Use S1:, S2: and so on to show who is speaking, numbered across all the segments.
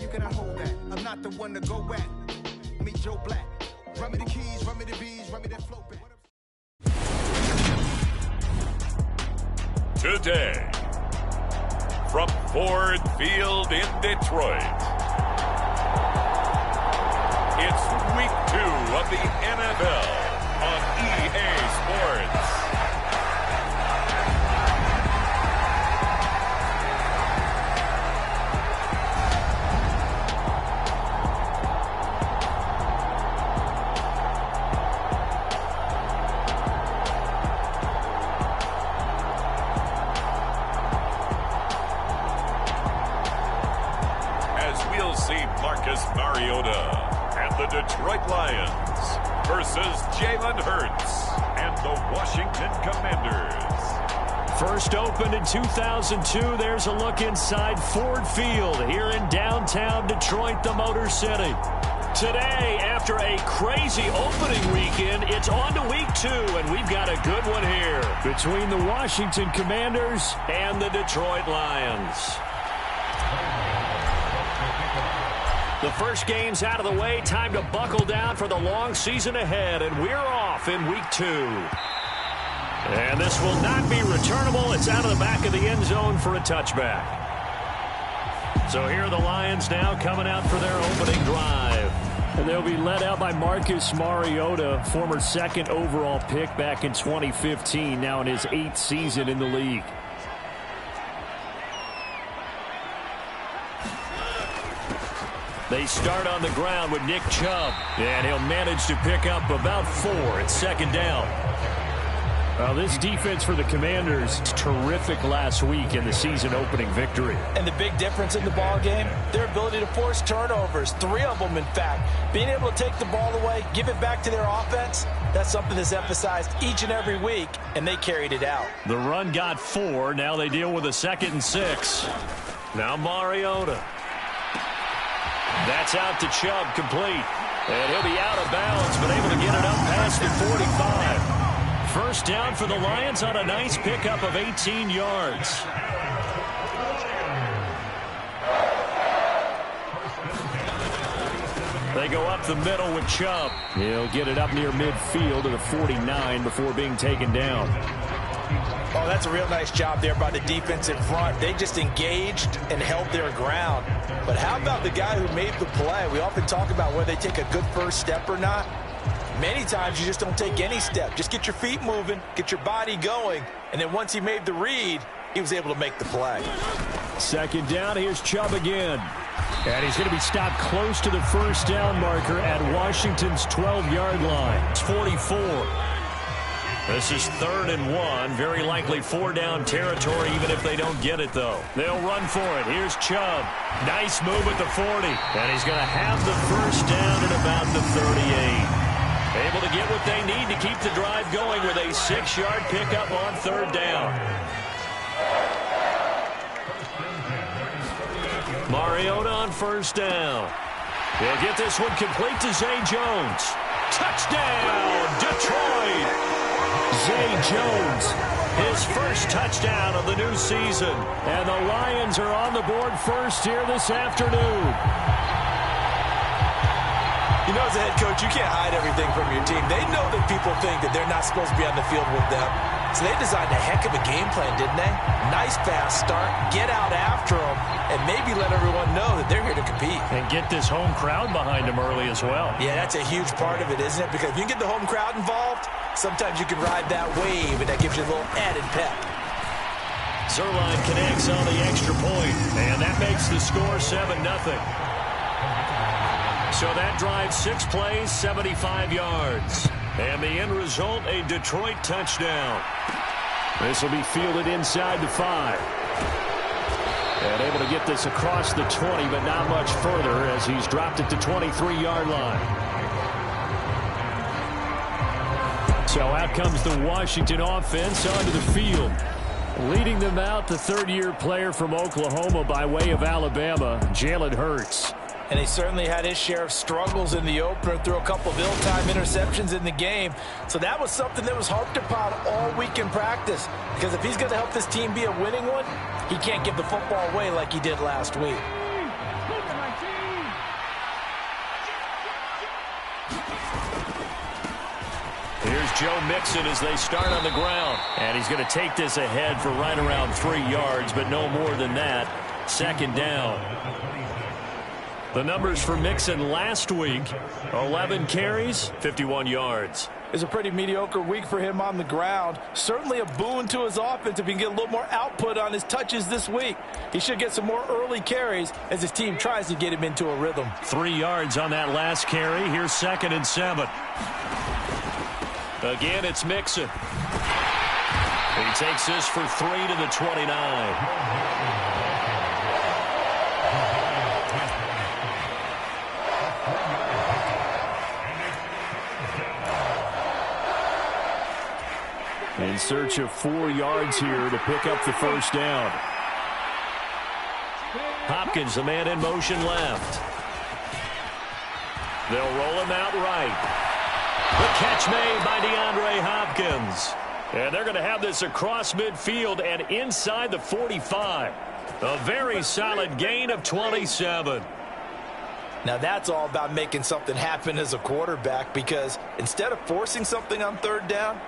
S1: you cannot hold that. I'm not the one to go at. Meet Joe Black. Run me the keys, run me the bees, run me that flow back.
S2: Today, from Ford Field in Detroit, it's week 2 of the NFL on EA Sports. Mariota and the Detroit Lions versus Jalen Hurts and the Washington Commanders.
S3: First opened in 2002, there's a look inside Ford Field here in downtown Detroit, the Motor City. Today, after a crazy opening weekend, it's on to week 2, and we've got a good one here between the Washington Commanders and the Detroit Lions. The first game's out of the way. Time to buckle down for the long season ahead, and we're off in week 2. And this will not be returnable. It's out of the back of the end zone for a touchback. So here are the Lions now coming out for their opening drive. And they'll be led out by Marcus Mariota, former 2nd overall pick back in 2015, now in his 8th season in the league. They start on the ground with Nick Chubb, and he'll manage to pick up about 4 at second down. Well, this defense for the Commanders, terrific last week in the season-opening victory.
S4: And the big difference in the ball game, their ability to force turnovers, 3 of them, in fact. Being able to take the ball away, give it back to their offense, that's something that's emphasized each and every week, and they carried it out.
S3: The run got 4. Now they deal with a 2nd and 6. Now Mariota. That's out to Chubb, complete. And he'll be out of bounds, but able to get it up past the 45. First down for the Lions on a nice pickup of 18 yards. They go up the middle with Chubb. He'll get it up near midfield to the 49 before being taken down.
S4: Oh, that's a real nice job there by the defense in front. They just engaged and held their ground. But how about the guy who made the play? We often talk about whether they take a good first step or not. Many times you just don't take any step. Just get your feet moving, get your body going, and then once he made the read, he was able to make the play.
S3: Second down, here's Chubb again. And he's going to be stopped close to the first down marker at Washington's 12-yard line. It's 44. This is 3rd and 1. Very likely 4-down territory, even if they don't get it, though. They'll run for it. Here's Chubb. Nice move at the 40. And he's going to have the first down at about the 38. Able to get what they need to keep the drive going with a 6-yard pickup on 3rd down. Mariota on first down. He'll get this one complete to Zay Jones. Touchdown, Detroit! Zay Jones, his first touchdown of the new season. And the Lions are on the board first here this afternoon.
S4: You know, as a head coach, you can't hide everything from your team. They know that people think that they're not supposed to be on the field with them. So they designed a heck of a game plan, didn't they? Nice fast start, get out after them, and maybe let everyone know that they're here to compete.
S3: And get this home crowd behind them early as well.
S4: Yeah, that's a huge part of it, isn't it? Because if you get the home crowd involved, sometimes you can ride that wave, and that gives you a little added pep.
S3: Zerline connects on the extra point, and that makes the score 7-0. So that drives 6 plays, 75 yards. And the end result, a Detroit touchdown. This will be fielded inside the 5. And able to get this across the 20, but not much further as he's dropped it to 23-yard line. So out comes the Washington offense onto the field. Leading them out, the 3rd-year player from Oklahoma by way of Alabama, Jalen Hurts.
S4: And he certainly had his share of struggles in the opener, threw a couple of ill-timed interceptions in the game. So that was something that was harped upon all week in practice. Because if he's going to help this team be a winning one, he can't give the football away like he did last week.
S3: Joe Mixon as they start on the ground. And he's going to take this ahead for right around 3 yards, but no more than that. Second down. The numbers for Mixon last week, 11 carries, 51 yards.
S4: It's a pretty mediocre week for him on the ground. Certainly a boon to his offense if he can get a little more output on his touches this week. He should get some more early carries as his team tries to get him into a rhythm.
S3: 3 yards on that last carry. Here's 2nd and 7. Again, it's Mixon. He takes this for 3 to the 29. In search of 4 yards here to pick up the first down. Hopkins, the man in motion left. They'll roll him out right. The catch made by DeAndre Hopkins. And they're going to have this across midfield and inside the 45. A very solid gain of 27.
S4: Now that's all about making something happen as a quarterback, because instead of forcing something on 3rd down,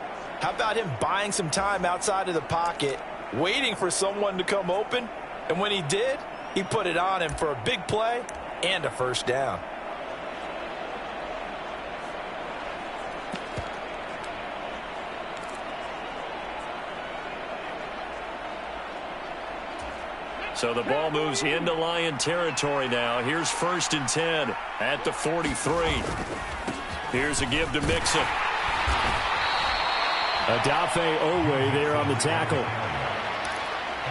S4: how about him buying some time outside of the pocket, waiting for someone to come open, and when he did, he put it on him for a big play and a first down.
S3: So the ball moves into Lion territory now. Here's 1st and 10 at the 43. Here's a give to Mixon. Odafe Owe there on the tackle.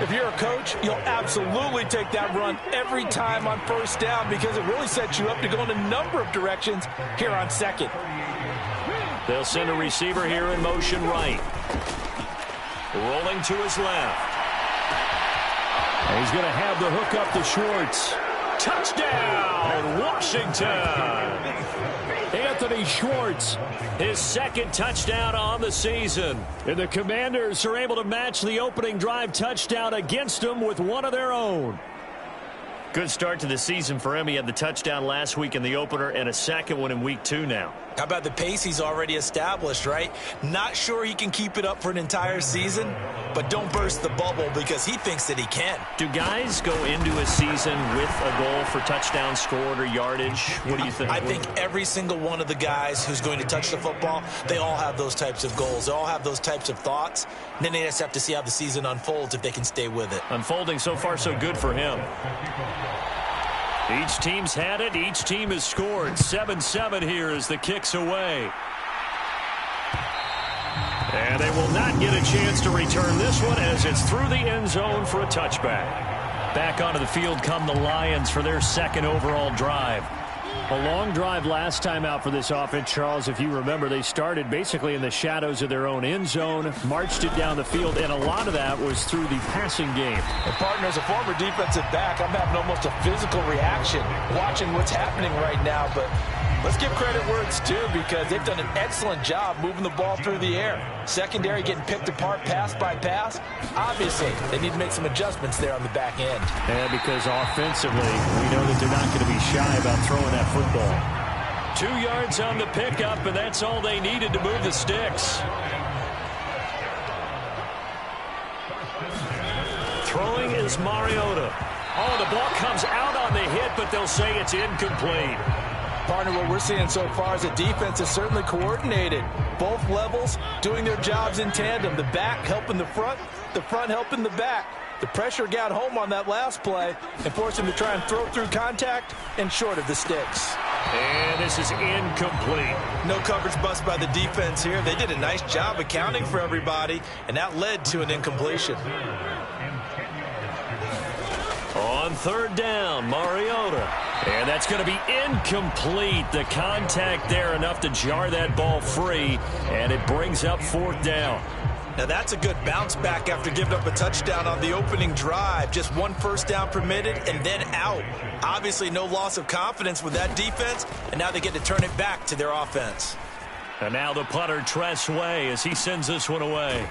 S4: If you're a coach, you'll absolutely take that run every time on 1st down, because it really sets you up to go in a number of directions here on 2nd.
S3: They'll send a receiver here in motion right. Rolling to his left. And he's going to have the hook up to Schwartz. Touchdown, Washington! Anthony Schwartz, his 2nd touchdown on the season. And the Commanders are able to match the opening drive touchdown against them with one of their own. Good start to the season for him. He had the touchdown last week in the opener and a 2nd one in week 2 now.
S4: How about the pace he's already established, right? Not sure he can keep it up for an entire season, but don't burst the bubble because he thinks that he can.
S3: Do guys go into a season with a goal for touchdown scored or yardage? What do you think?
S4: I think every single one of the guys who's going to touch the football, they all have those types of goals. They all have those types of thoughts. And then they just have to see how the season unfolds if they can stay with it.
S3: Unfolding so far so good for him. Each team's had it. Each team has scored. 7-7 here as the kick's away. And they will not get a chance to return this one as it's through the end zone for a touchback. Back onto the field come the Lions for their 2nd overall drive. A long drive last time out for this offense, Charles. If you remember, they started basically in the shadows of their own end zone, marched it down the field, and a lot of that was through the passing game.
S4: And partner, as a former defensive back, I'm having almost a physical reaction watching what's happening right now. But let's give credit where it's due, because they've done an excellent job moving the ball through the air. Secondary getting picked apart pass by pass. Obviously, they need to make some adjustments there on the back end.
S3: And because offensively, we know that they're not going to be shy about throwing that football. 2 yards on the pickup, and that's all they needed to move the sticks. Throwing is Mariota. Oh, the ball comes out on the hit, but they'll say it's incomplete.
S4: Partner, what we're seeing so far is the defense is certainly coordinated. Both levels doing their jobs in tandem. The back helping the front helping the back. The pressure got home on that last play and forced him to try and throw through contact and short of the sticks.
S3: And this is incomplete.
S4: No coverage bust by the defense here. They did a nice job accounting for everybody, and that led to an incompletion.
S3: On 3rd down, Mariota. And that's going to be incomplete. The contact there enough to jar that ball free, and it brings up 4th down.
S4: Now that's a good bounce back after giving up a touchdown on the opening drive. Just 1 first down permitted and then out. Obviously no loss of confidence with that defense, and now they get to turn it back to their offense.
S3: And now the punter, Tress Way, as he sends this one away.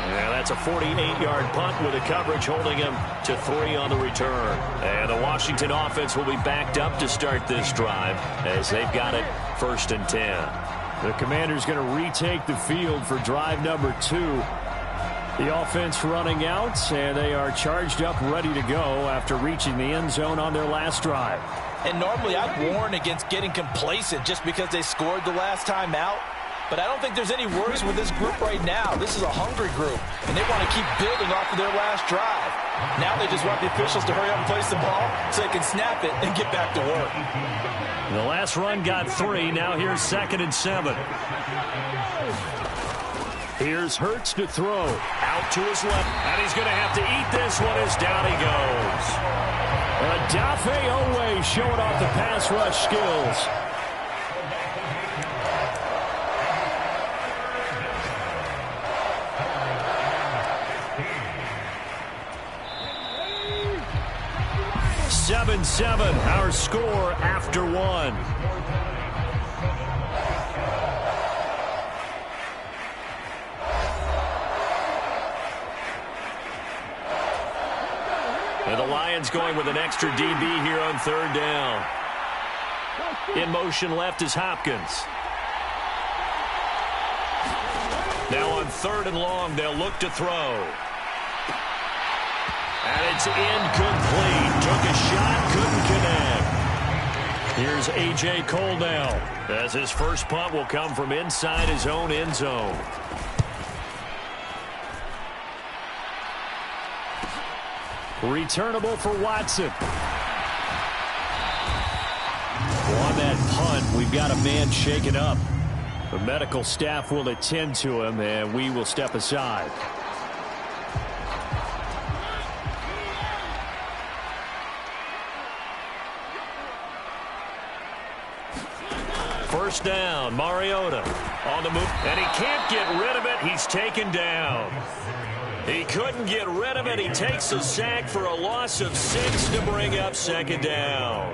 S3: And that's a 48-yard punt with the coverage holding him to 3 on the return. And the Washington offense will be backed up to start this drive as they've got it 1st and 10. The Commanders going to retake the field for drive number 2. The offense running out, and they are charged up, ready to go after reaching the end zone on their last drive.
S4: And normally I'd warn against getting complacent just because they scored the last time out. But I don't think there's any worries with this group right now. This is a hungry group, and they want to keep building off of their last drive. Now they just want the officials to hurry up and place the ball so they can snap it and get back to work.
S3: The last run got 3. Now here's 2nd and 7. Here's Hurts to throw. Out to his left. And he's going to have to eat this one as down he goes. Dafe Owe showing off the pass rush skills. Seven, our score after 1. And the Lions going with an extra DB here on 3rd down. In motion left is Hopkins. Now on 3rd and long, they'll look to throw. And it's incomplete. Took a shot, couldn't connect. Here's A.J. Cole now, as his first punt will come from inside his own end zone. Returnable for Watson. On that punt, we've got a man shaken up. The medical staff will attend to him, and we will step aside. First down, Mariota on the move, and he can't get rid of it. He's taken down. He couldn't get rid of it. He takes a sack for a loss of 6 to bring up 2nd down.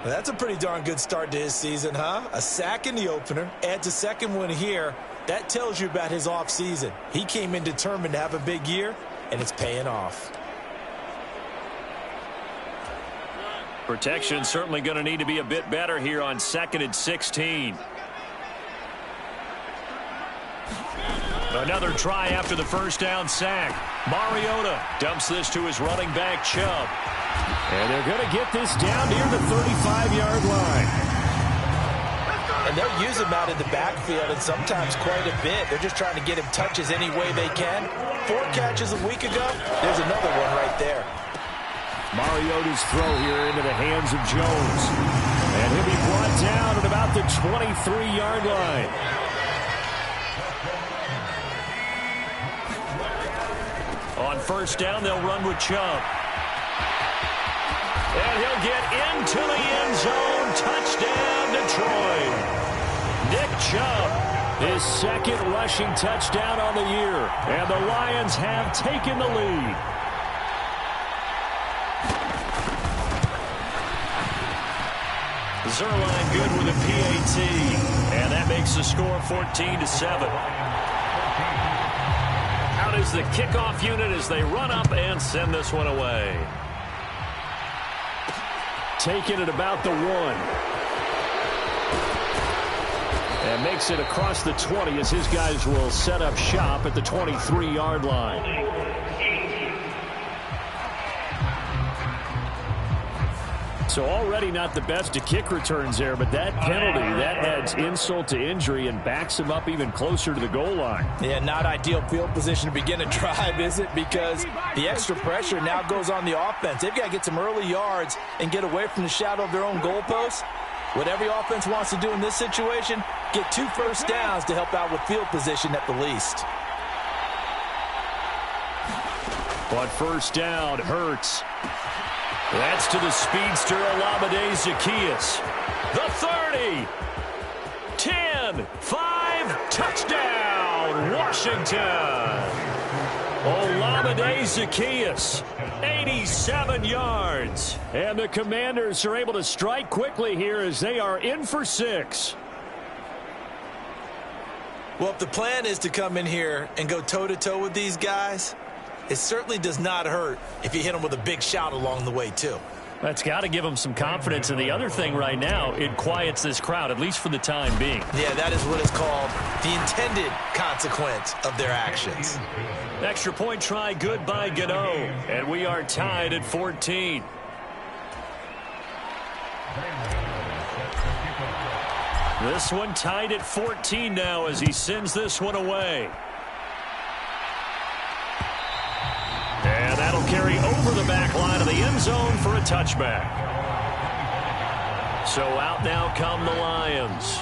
S4: Well, that's a pretty darn good start to his season, huh? A sack in the opener, adds a 2nd one here. That tells you about his offseason. He came in determined to have a big year, and it's paying off.
S3: Protection certainly going to need to be a bit better here on 2nd and 16. Another try after the first down sack. Mariota dumps this to his running back, Chubb. And they're going to get this down near the 35-yard line.
S4: And they'll use him out in the backfield, and sometimes quite a bit. They're just trying to get him touches any way they can. 4 catches a week ago. There's another one right there.
S3: Mariota's throw here into the hands of Jones. And he'll be brought down at about the 23-yard line. On first down, they'll run with Chubb. And he'll get into the end zone. Touchdown, Detroit. Nick Chubb, his 2nd rushing touchdown on the year. And the Lions have taken the lead. Zerline good with a PAT. And that makes the score 14-7. Out is the kickoff unit as they run up and send this one away. Taking it about the 1. And makes it across the 20 as his guys will set up shop at the 23-yard line. So already not the best of kick returns there, but that penalty, that adds insult to injury and backs him up even closer to the goal line.
S4: Yeah, not ideal field position to begin a drive, is it? Because the extra pressure now goes on the offense. They've got to get some early yards and get away from the shadow of their own goalposts. What every offense wants to do in this situation, get 2 first downs to help out with field position at the least.
S3: But first down, Hurts. That's to the speedster, Olamide Zaccheaus. The 30. 10. 5. Touchdown, Washington. Olamide Zaccheaus, 87 yards. And the Commanders are able to strike quickly here as they are in for 6.
S4: Well, if the plan is to come in here and go toe-to-toe with these guys, it certainly does not hurt if you hit them with a big shout along the way, too.
S3: That's got to give them some confidence. And the other thing right now, it quiets this crowd, at least for the time being.
S4: Yeah, that is what is called the intended consequence of their actions.
S3: Extra point try, good by Gano. And we are tied at 14. This one tied at 14 now as he sends this one away. And that'll carry over the back line of the end zone for a touchback. So out now come the Lions.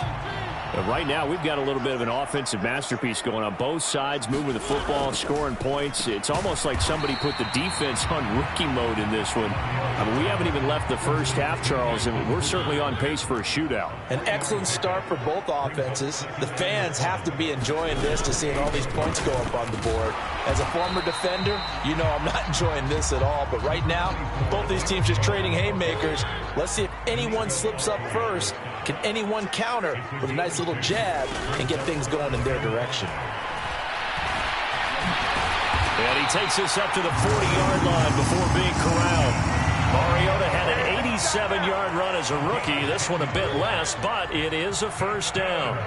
S3: And right now, we've got a little bit of an offensive masterpiece going on both sides, moving the football, scoring points. It's almost like somebody put the defense on rookie mode in this one. I mean, we haven't even left the first half, Charles, and we're certainly on pace for a shootout.
S4: An excellent start for both offenses. The fans have to be enjoying this to seeing all these points go up on the board. As a former defender, you know I'm not enjoying this at all. But right now, both these teams just trading haymakers. Let's see if anyone slips up first. Can anyone counter with a nice little jab and get things going in their direction?
S3: And he takes this up to the 40-yard line before being corralled. Mariota had an 87-yard run as a rookie. This one a bit less, but it is a first down.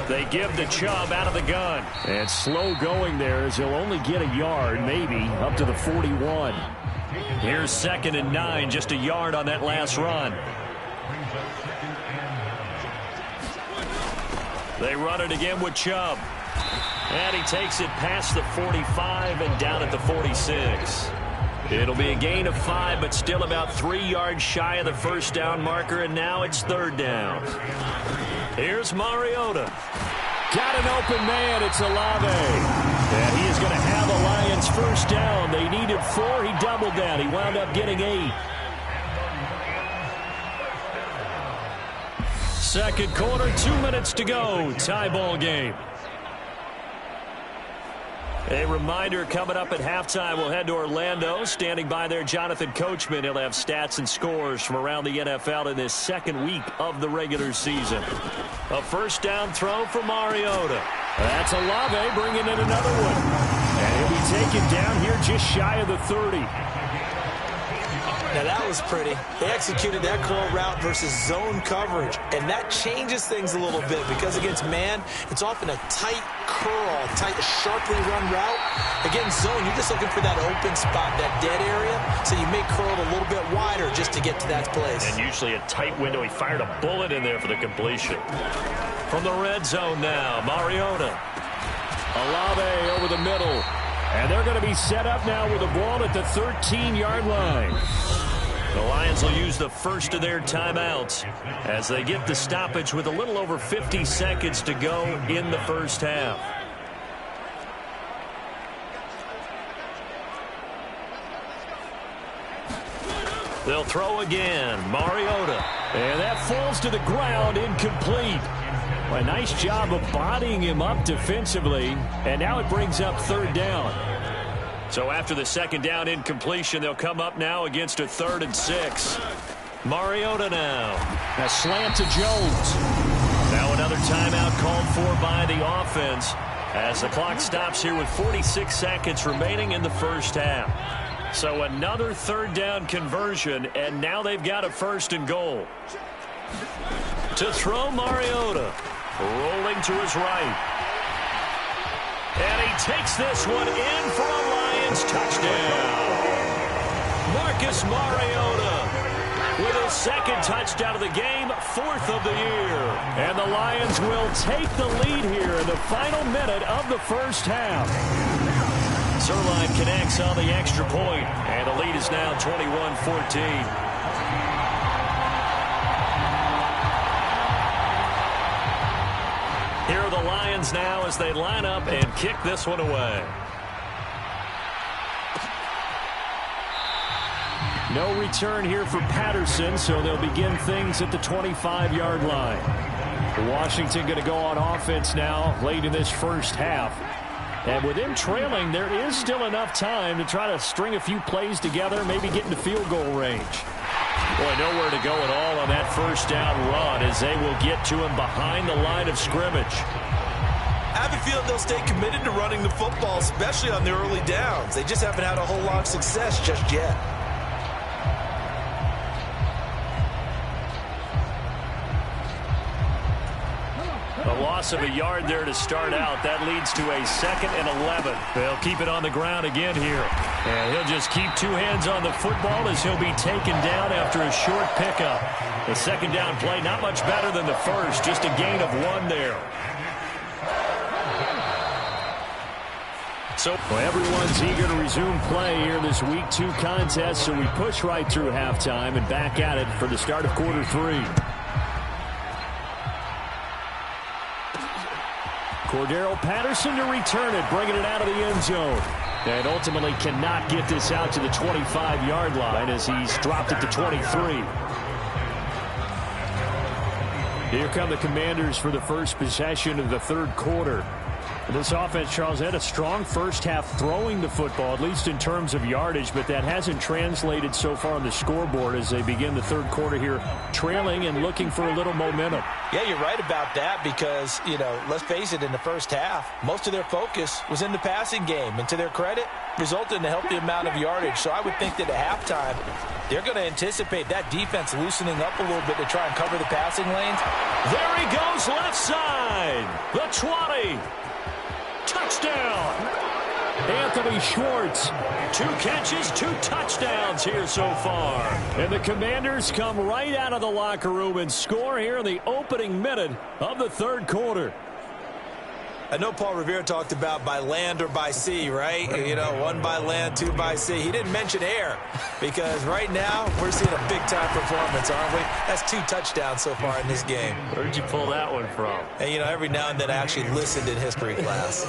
S3: They give the Chubb out of the gun. And slow going there as he'll only get a yard, maybe, up to the 41. Here's 2nd and 9, just a yard on that last run. They run it again with Chubb. And he takes it past the 45 and down at the 46. It'll be a gain of 5, but still about 3 yards shy of the first down marker, and now it's 3rd down. Here's Mariota. Got an open man. It's Olave. And he is going to have the Lions first down. They needed 4. He doubled that. He wound up getting 8. Second quarter, 2 minutes to go. Tie ball game. A reminder coming up at halftime, we'll head to Orlando. Standing by there, Jonathan Coachman. He'll have stats and scores from around the NFL in this second week of the regular season. A first down throw for Mariota. That's Olave bringing in another one. And he'll be taken down here just shy of the 30.
S4: Now that was pretty. They executed that curl route versus zone coverage, and that changes things a little bit because against man, it's often a tight curl, tight, sharply run route. Against zone, you're just looking for that open spot, that dead area, so you may curl it a little bit wider just to get to that place.
S3: And usually a tight window. He fired a bullet in there for the completion. From the red zone now, Mariota. Olave over the middle. And they're going to be set up now with the ball at the 13-yard line. The Lions will use the first of their timeouts as they get the stoppage with a little over 50 seconds to go in the first half. They'll throw again. Mariota. And that falls to the ground, incomplete. Well, a nice job of bodying him up defensively. And now it brings up 3rd down. So after the 2nd down incompletion, they'll come up now against a 3rd and 6. Mariota now. A slant to Jones. Now another timeout called for by the offense as the clock stops here with 46 seconds remaining in the first half. So another 3rd down conversion, and now they've got a 1st and goal. To throw Mariota. Rolling to his right. And he takes this one in for a Lions touchdown. Marcus Mariota with his 2nd touchdown of the game, 4th of the year. And the Lions will take the lead here in the final minute of the first half. Zerline connects on the extra point, and the lead is now 21-14. Here are the Lions now as they line up and kick this one away. No return here for Patterson, so they'll begin things at the 25-yard line. Washington going to go on offense now late in this first half. And with them trailing, there is still enough time to try to string a few plays together, maybe get into field goal range. Boy, nowhere to go at all on that first down run as they will get to him behind the line of scrimmage.
S4: I have a feeling they'll stay committed to running the football, especially on the early downs. They just haven't had a whole lot of success just yet.
S3: A loss of a yard there to start out. That leads to a 2nd and 11. They'll keep it on the ground again here. And he'll just keep 2 hands on the football as he'll be taken down after a short pickup. The 2nd down play, not much better than the first. Just a gain of 1 there. So everyone's eager to resume play here in this Week 2 contest. So we push right through halftime and back at it for the start of quarter 3. Cordero Patterson to return it, bringing it out of the end zone. And ultimately cannot get this out to the 25-yard line as he's dropped it to 23. Here come the Commanders for the first possession of the 3rd quarter. This offense, Charles, had a strong first half throwing the football, at least in terms of yardage, but that hasn't translated so far on the scoreboard as they begin the 3rd quarter here, trailing and looking for a little momentum.
S4: Yeah, you're right about that because, you know, let's face it, in the first half, most of their focus was in the passing game. And to their credit, resulted in a healthy amount of yardage. So I would think that at halftime, they're going to anticipate that defense loosening up a little bit to try and cover the passing lanes.
S3: There he goes, left side, the 20. Touchdown! Anthony Schwartz. 2 catches, 2 touchdowns here so far. And the Commanders come right out of the locker room and score here in the opening minute of the 3rd quarter.
S4: I know Paul Revere talked about by land or by sea, right? You know, 1 by land, 2 by sea. He didn't mention air because right now we're seeing a big-time performance, aren't we? That's 2 touchdowns so far in this game.
S3: Where'd you pull that one from?
S4: And, you know, every now and then I actually listened in history class.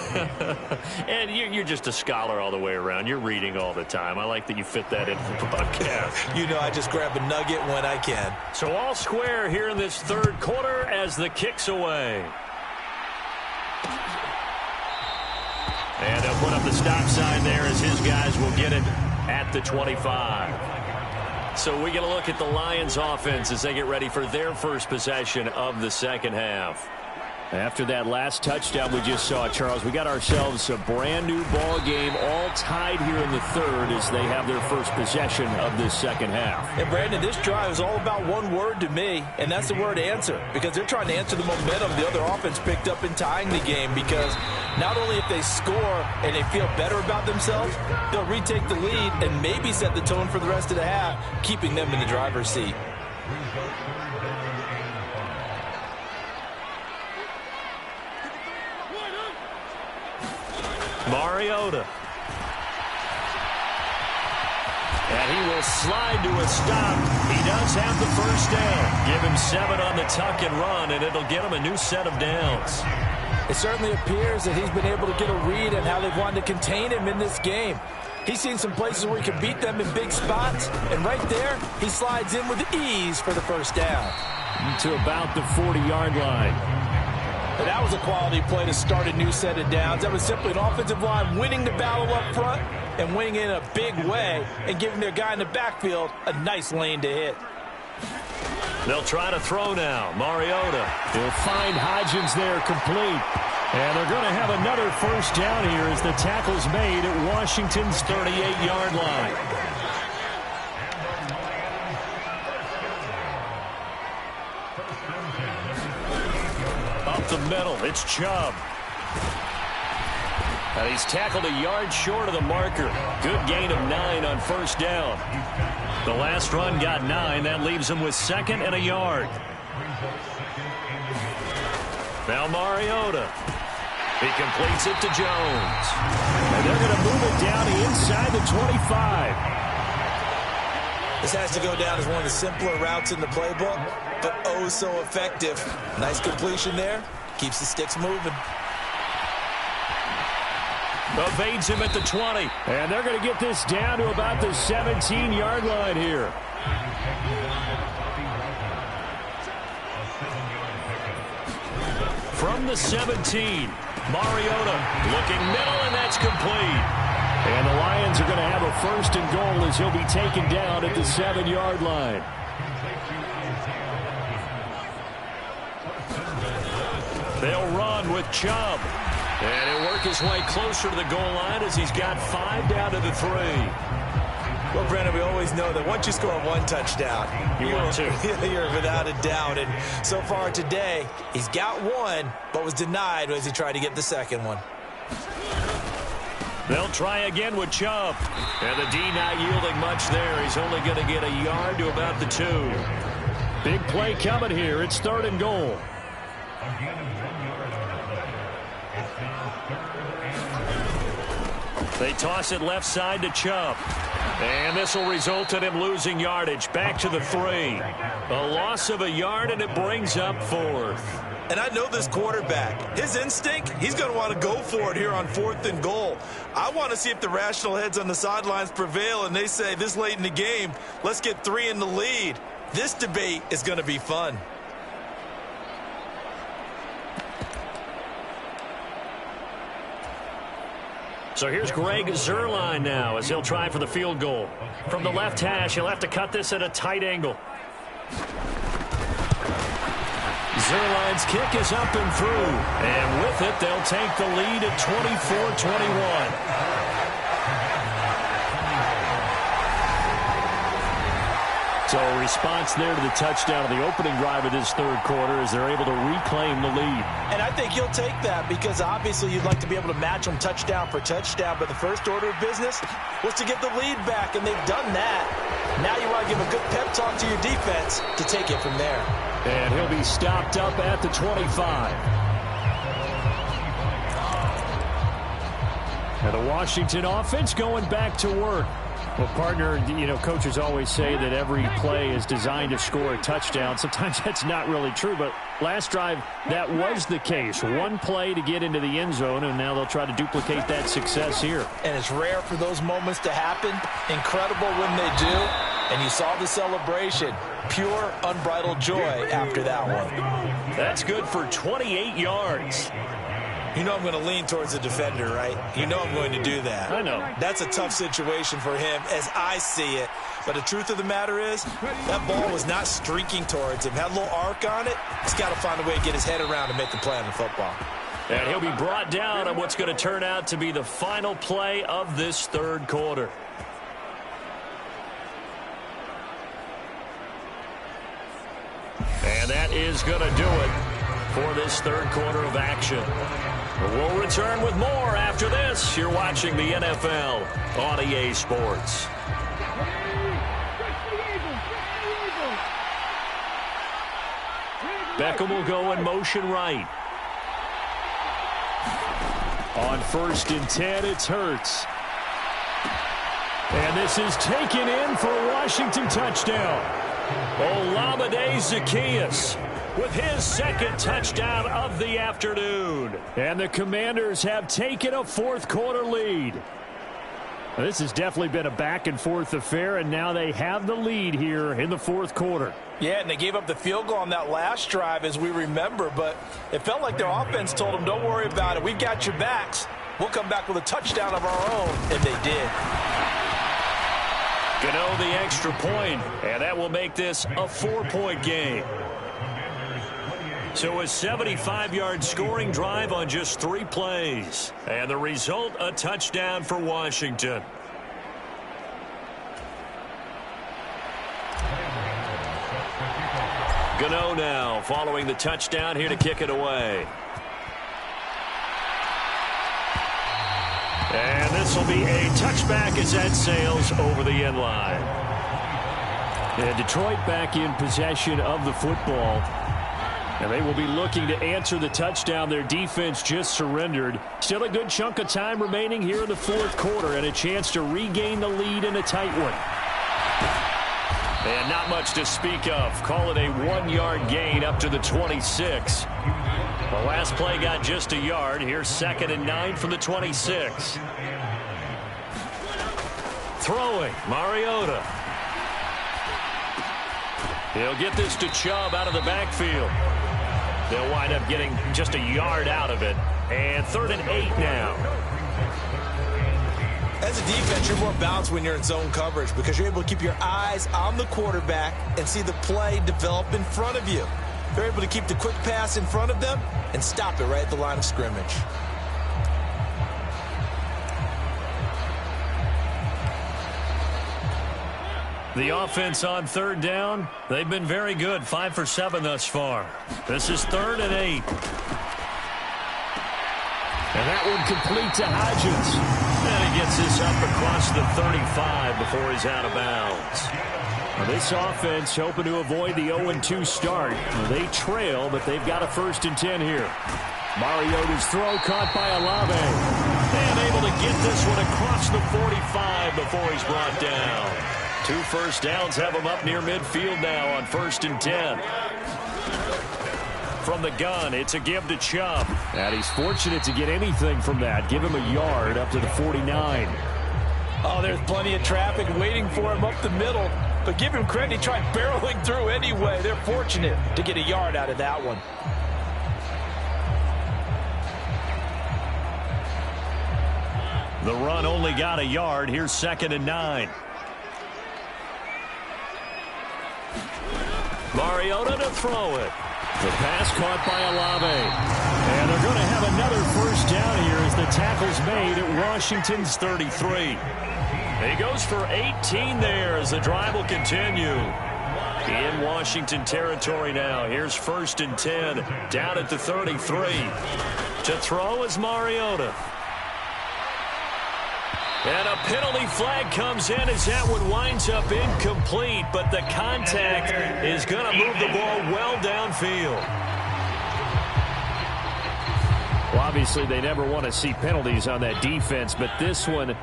S3: And you're just a scholar all the way around. You're reading all the time. I like that you fit that in for the podcast.
S4: You know, I just grab a nugget when I can.
S3: So all square here in this 3rd quarter as the kick's away. And they'll put up the stop sign there as his guys will get it at the 25. So we get a look at the Lions offense as they get ready for their first possession of the 2nd half. After that last touchdown we just saw, Charles, we got ourselves a brand new ball game, all tied here in the 3rd as they have their first possession of this 2nd half.
S4: And Brandon, this drive is all about one word to me, and that's the word answer, because they're trying to answer the momentum the other offense picked up in tying the game, because not only if they score and they feel better about themselves, they'll retake the lead and maybe set the tone for the rest of the half, keeping them in the driver's seat.
S3: Mariota. And he will slide to a stop. He does have the first down. Give him 7 on the tuck and run, and it'll get him a new set of downs.
S4: It certainly appears that he's been able to get a read on how they've wanted to contain him in this game. He's seen some places where he can beat them in big spots, and right there, he slides in with ease for the first down.
S3: To about the 40-yard line.
S4: And that was a quality play to start a new set of downs. That was simply an offensive line winning the battle up front and winning in a big way and giving their guy in the backfield a nice lane to hit.
S3: They'll try to throw now. Mariota. He'll find Hodgins there complete. And they're going to have another first down here as the tackle's made at Washington's 38-yard line. Up the middle, it's Chubb. And he's tackled a yard short of the marker. Good gain of 9 on first down. The last run got 9. That leaves him with 2nd and a yard. Now Mariota. He completes it to Jones. And they're going to move it down inside the 25.
S4: This has to go down as one of the simpler routes in the playbook, but oh so effective. Nice completion there. Keeps the sticks moving.
S3: Evades him at the 20. And they're going to get this down to about the 17-yard line here. From the 17, Mariota looking middle, and that's complete. And the Lions are going to have a first and goal as he'll be taken down at the 7-yard line. They'll run with Chubb. And he'll work his way closer to the goal line as he's got 5 down to the 3.
S4: Well, Brandon, we always know that once you score one touchdown, you're without a doubt. And so far today, he's got one, but was denied as he tried to get the second one.
S3: They'll try again with Chubb. And the D not yielding much there. He's only going to get a yard to about the 2. Big play coming here. It's 3rd and goal. They toss it left side to Chubb. And this will result in him losing yardage. Back to the 3. A loss of a yard, and it brings up 4th.
S4: And I know this quarterback. His instinct, he's going to want to go for it here on 4th and goal. I want to see if the rational heads on the sidelines prevail, and they say this late in the game, let's get 3 in the lead. This debate is going to be fun.
S3: So here's Greg Zuerlein now as he'll try for the field goal. From the left hash, he'll have to cut this at a tight angle. Zuerlein's kick is up and through. And with it, they'll take the lead at 24-21. So a response there to the touchdown of the opening drive of this 3rd quarter as they're able to reclaim the lead.
S4: And I think you'll take that because obviously you'd like to be able to match them touchdown for touchdown, but the first order of business was to get the lead back, and they've done that. Now you want to give a good pep talk to your defense to take it from there.
S3: And he'll be stopped up at the 25. And the Washington offense going back to work. Well, partner, coaches always say that every play is designed to score a touchdown. Sometimes that's not really true, but last drive, that was the case. One play to get into the end zone, and now they'll try to duplicate that success here.
S4: And it's rare for those moments to happen. Incredible when they do. And you saw the celebration. Pure, unbridled joy after that one.
S3: That's good for 28 yards.
S4: You know I'm going to lean towards the defender, right? You know I'm going to do that.
S3: I know.
S4: That's a tough situation for him as I see it. But the truth of the matter is, that ball was not streaking towards him. Had a little arc on it. He's got to find a way to get his head around and make the play on the football.
S3: And he'll be brought down on what's going to turn out to be the final play of this 3rd quarter. And that is going to do it for this 3rd quarter of action. We'll return with more after this. You're watching the NFL on EA Sports. Beckham will go in motion right. On 1st and 10, it's Hurts. And this is taken in for a Washington touchdown. Olamide Zaccheaus with his 2nd touchdown of the afternoon. And the Commanders have taken a 4th quarter lead. Now, this has definitely been a back-and-forth affair, and now they have the lead here in the 4th quarter.
S4: Yeah, and they gave up the field goal on that last drive, as we remember, but it felt like their offense told them, don't worry about it. We've got your backs. We'll come back with a touchdown of our own, and they did.
S3: Gano the extra point, and that will make this a 4-point game. So a 75-yard scoring drive on just 3 plays. And the result, a touchdown for Washington. Gano now following the touchdown here to kick it away. And this will be a touchback as that sails over the end line. And Detroit back in possession of the football. And they will be looking to answer the touchdown their defense just surrendered. Still a good chunk of time remaining here in the 4th quarter and a chance to regain the lead in a tight one. And not much to speak of. Call it a 1-yard gain up to the 26. The last play got just a yard. Here's 2nd and 9 from the 26. Throwing, Mariota. He'll get this to Chubb out of the backfield. They'll wind up getting just a yard out of it. And 3rd and 8 now.
S4: As a defense, you're more balanced when you're in zone coverage because you're able to keep your eyes on the quarterback and see the play develop in front of you. They're able to keep the quick pass in front of them and stop it right at the line of scrimmage.
S3: The offense on third down, they've been very good, 5 for 7 thus far. This is 3rd and 8. And that one complete to Hodgins. And he gets this up across the 35 before he's out of bounds. Now this offense hoping to avoid the 0-2 start. They trail, but they've got a 1st and 10 here. Mariota's throw caught by Olave. And able to get this one across the 45 before he's brought down. 2 first downs have him up near midfield now on 1st and 10. From the gun, it's a give to Chubb. And he's fortunate to get anything from that. Give him a yard up to the 49.
S4: Oh, there's plenty of traffic waiting for him up the middle. But give him credit, he tried barreling through anyway. They're fortunate to get a yard out of that one.
S3: The run only got a yard. Here's 2nd and 9. Mariota to throw it. The pass caught by Olave. And they're going to have another 1st down here as the tackle's made at Washington's 33. He goes for 18 there as the drive will continue. In Washington territory now. Here's 1st and 10 down at the 33. To throw is Mariota. And a penalty flag comes in as that one winds up incomplete, but the contact is going to move the ball well downfield. Well, obviously they never want to see penalties on that defense, but this one a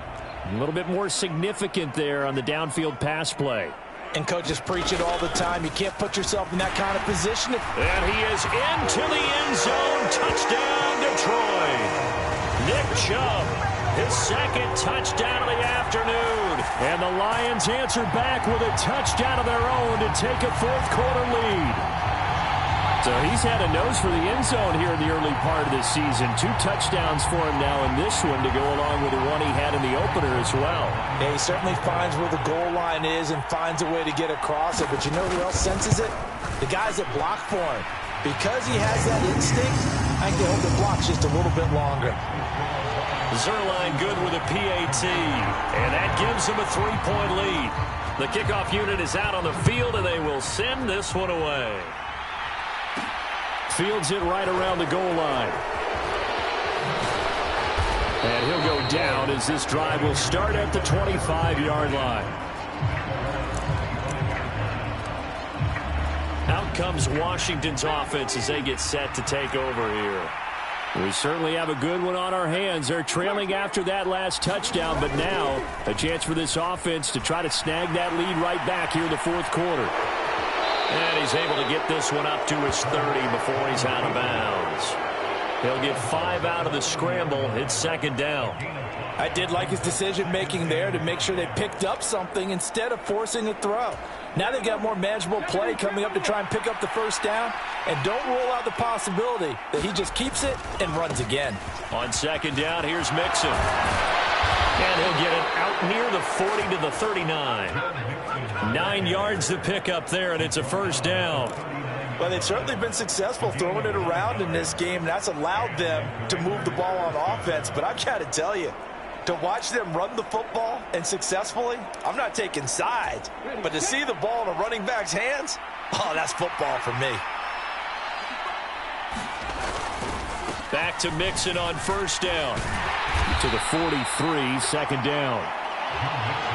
S3: little bit more significant there on the downfield pass play.
S4: And coaches preach it all the time. You can't put yourself in that kind of position.
S3: And he is into the end zone. Touchdown, Detroit. Nick Chubb, his 2nd touchdown of the afternoon. And the Lions answer back with a touchdown of their own to take a 4th quarter lead. So he's had a nose for the end zone here in the early part of this season. 2 touchdowns for him now in this one to go along with the one he had in the opener as well.
S4: Yeah, he certainly finds where the goal line is and finds a way to get across it. But you know who else senses it? The guys that block for him. Because he has that instinct, I think they hope the block's just a little bit longer.
S3: Zerline good with a PAT, and that gives him a 3-point lead. The kickoff unit is out on the field, and they will send this one away. Fields it right around the goal line. And he'll go down as this drive will start at the 25-yard line. Out comes Washington's offense as they get set to take over here. We certainly have a good one on our hands. They're trailing after that last touchdown, but now a chance for this offense to try to snag that lead right back here in the 4th quarter. And he's able to get this one up to his 30 before he's out of bounds. He'll get 5 out of the scramble. It's 2nd down.
S4: I did like his decision-making there to make sure they picked up something instead of forcing a throw. Now they've got more manageable play coming up to try and pick up the 1st down. And don't rule out the possibility that he just keeps it and runs again.
S3: On 2nd down, here's Mixon. And he'll get it out near the 40 to the 39. 9 yards to pick up there, and it's a 1st down.
S4: Well, they've certainly been successful throwing it around in this game. That's allowed them to move the ball on offense. But I've got to tell you, to watch them run the football and successfully, I'm not taking sides. But to see the ball in a running back's hands, oh, that's football for me.
S3: Back to Mixon on 1st down. To the 43, 2nd down.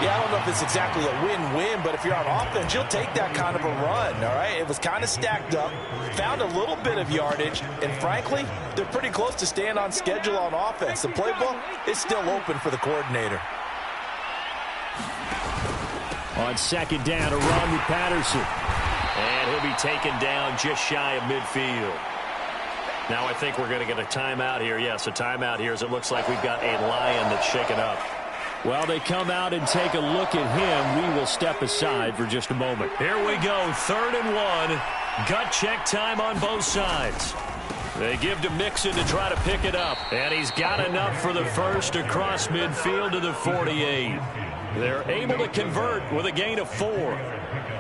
S4: Yeah, I don't know if it's exactly a win-win, but if you're on offense, you'll take that kind of a run, all right? It was kind of stacked up, found a little bit of yardage, and frankly, they're pretty close to staying on schedule on offense. The playbook is still open for the coordinator.
S3: On 2nd down, a run with Patterson. And he'll be taken down just shy of midfield. Now I think we're going to get a timeout here. Yes, a timeout here as it looks like we've got a Lion that's shaken up. Well, they come out and take a look at him. We will step aside for just a moment. Here we go, 3rd and 1. Gut check time on both sides. They give to Mixon to try to pick it up. And he's got enough for the 1st across midfield to the 48. They're able to convert with a gain of 4.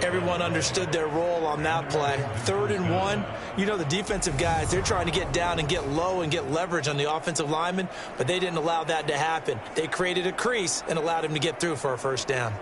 S4: Everyone understood their role on that play. 3rd and 1. You know, the defensive guys, they're trying to get down and get low and get leverage on the offensive lineman, but they didn't allow that to happen. They created a crease and allowed him to get through for a 1st down.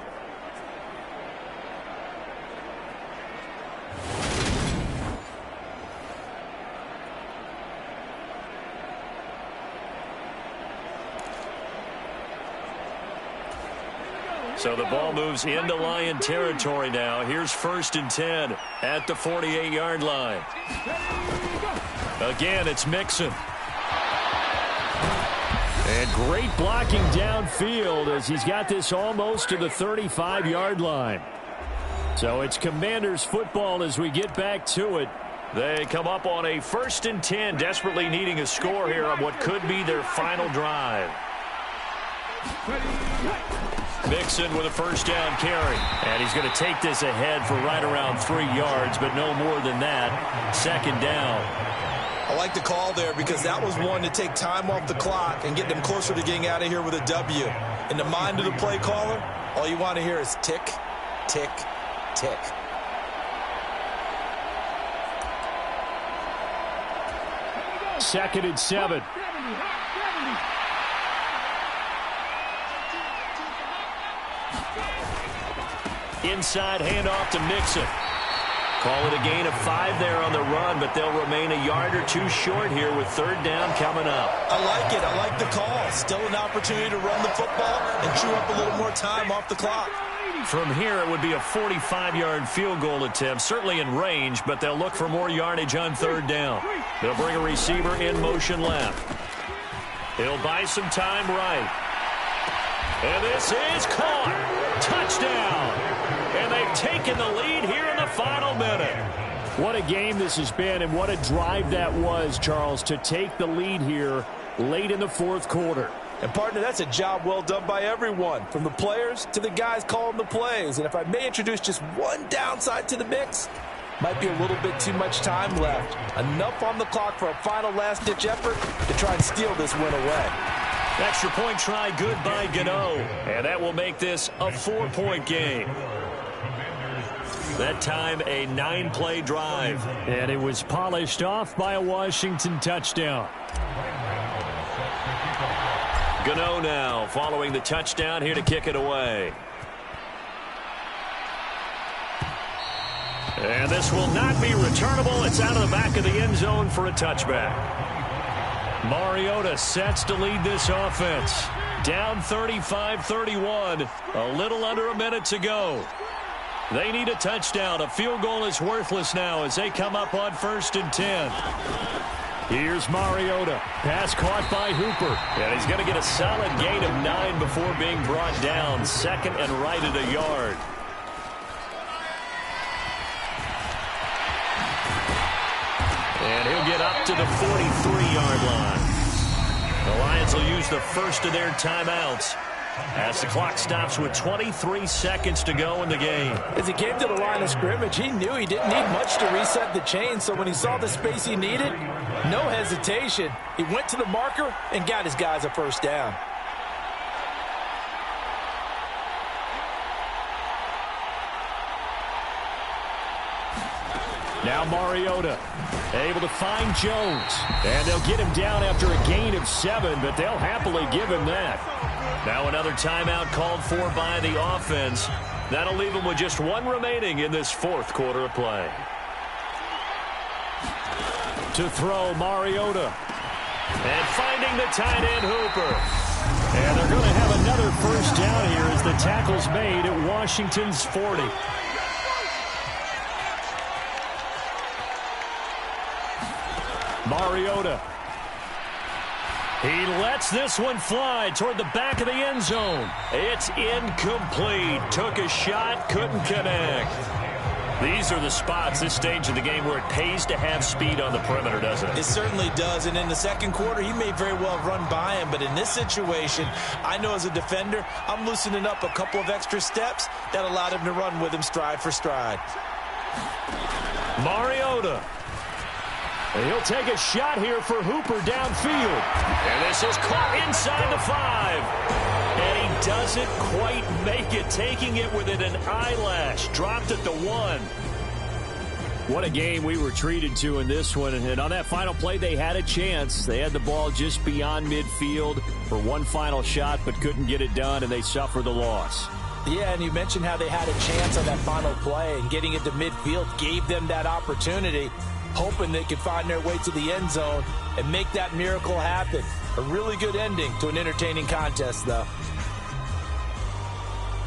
S3: So the ball moves into Lion territory now. Here's 1st and 10 at the 48-yard line. Again, it's Mixon. And great blocking downfield as he's got this almost to the 35-yard line. So it's Commanders football as we get back to it. They come up on a 1st and 10, desperately needing a score here on what could be their final drive. Mixon with a 1st down carry. And he's going to take this ahead for right around 3 yards, but no more than that. 2nd down.
S4: I like the call there because that was one to take time off the clock and get them closer to getting out of here with a W. In the mind of the play caller, all you want to hear is tick, tick, tick.
S3: Second and 7. Inside handoff to Mixon. Call it a gain of 5 there on the run, but they'll remain a yard or 2 short here with 3rd down coming up.
S4: I like it. I like the call. Still an opportunity to run the football and chew up a little more time off the clock.
S3: From here, it would be a 45-yard field goal attempt, certainly in range, but they'll look for more yardage on 3rd down. They'll bring a receiver in motion left. He'll buy some time right. And this is caught. Touchdown. And they've taken the lead here in the final minute. What a game this has been, and what a drive that was, Charles, to take the lead here late in the 4th quarter.
S4: And, partner, that's a job well done by everyone, from the players to the guys calling the plays. And if I may introduce just one downside to the mix, might be a little bit too much time left. Enough on the clock for a final last-ditch effort to try and steal this win away.
S3: Extra point try good by Gano. And that will make this a 4-point game. That time a 9-play drive. And it was polished off by a Washington touchdown. Gano now following the touchdown here to kick it away. And this will not be returnable. It's out of the back of the end zone for a touchback. Mariota sets to lead this offense. Down 35-31. A little under a minute to go. They need a touchdown. A field goal is worthless now as they come up on 1st and 10. Here's Mariota. Pass caught by Hooper. And he's going to get a solid gain of 9 before being brought down. 2nd and right at a yard. And he'll get up to the 43-yard line. The Lions will use the first of their timeouts as the clock stops with 23 seconds to go in the game.
S4: As he came to the line of scrimmage, he knew he didn't need much to reset the chain, so when he saw the space he needed, no hesitation. He went to the marker and got his guys a 1st down.
S3: Now Mariota able to find Jones. And they'll get him down after a gain of 7, but they'll happily give him that. Now another timeout called for by the offense. That'll leave them with just 1 remaining in this 4th quarter of play. To throw, Mariota. And finding the tight end, Hooper. And they're going to have another 1st down here as the tackle's made at Washington's 40. Mariota. He lets this one fly toward the back of the end zone. It's incomplete. Took a shot, couldn't connect. These are the spots, this stage of the game, where it pays to have speed on the perimeter, doesn't it?
S4: It certainly does, and in the 2nd quarter, he may very well run by him, but in this situation, I know as a defender, I'm loosening up a couple of extra steps that allowed him to run with him stride for stride.
S3: Mariota. And he'll take a shot here for Hooper downfield. And this is caught inside the 5. And he doesn't quite make it, taking it within an eyelash. Dropped at the 1. What a game we were treated to in this one. And on that final play, they had a chance. They had the ball just beyond midfield for one final shot, but couldn't get it done, and they suffered the loss.
S4: Yeah, and you mentioned how they had a chance on that final play, and getting it to midfield gave them that opportunity, hoping they could find their way to the end zone and make that miracle happen. A really good ending to an entertaining contest, though.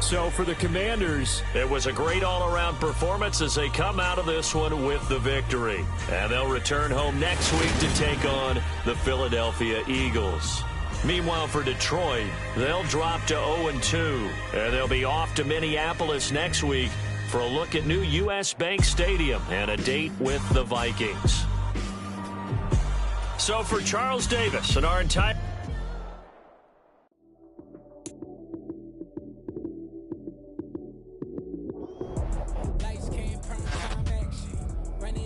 S3: So for the Commanders, it was a great all-around performance as they come out of this one with the victory. And they'll return home next week to take on the Philadelphia Eagles. Meanwhile, for Detroit, they'll drop to 0-2, and they'll be off to Minneapolis next week for a look at new U.S. Bank Stadium and a date with the Vikings. So for Charles Davis and our entire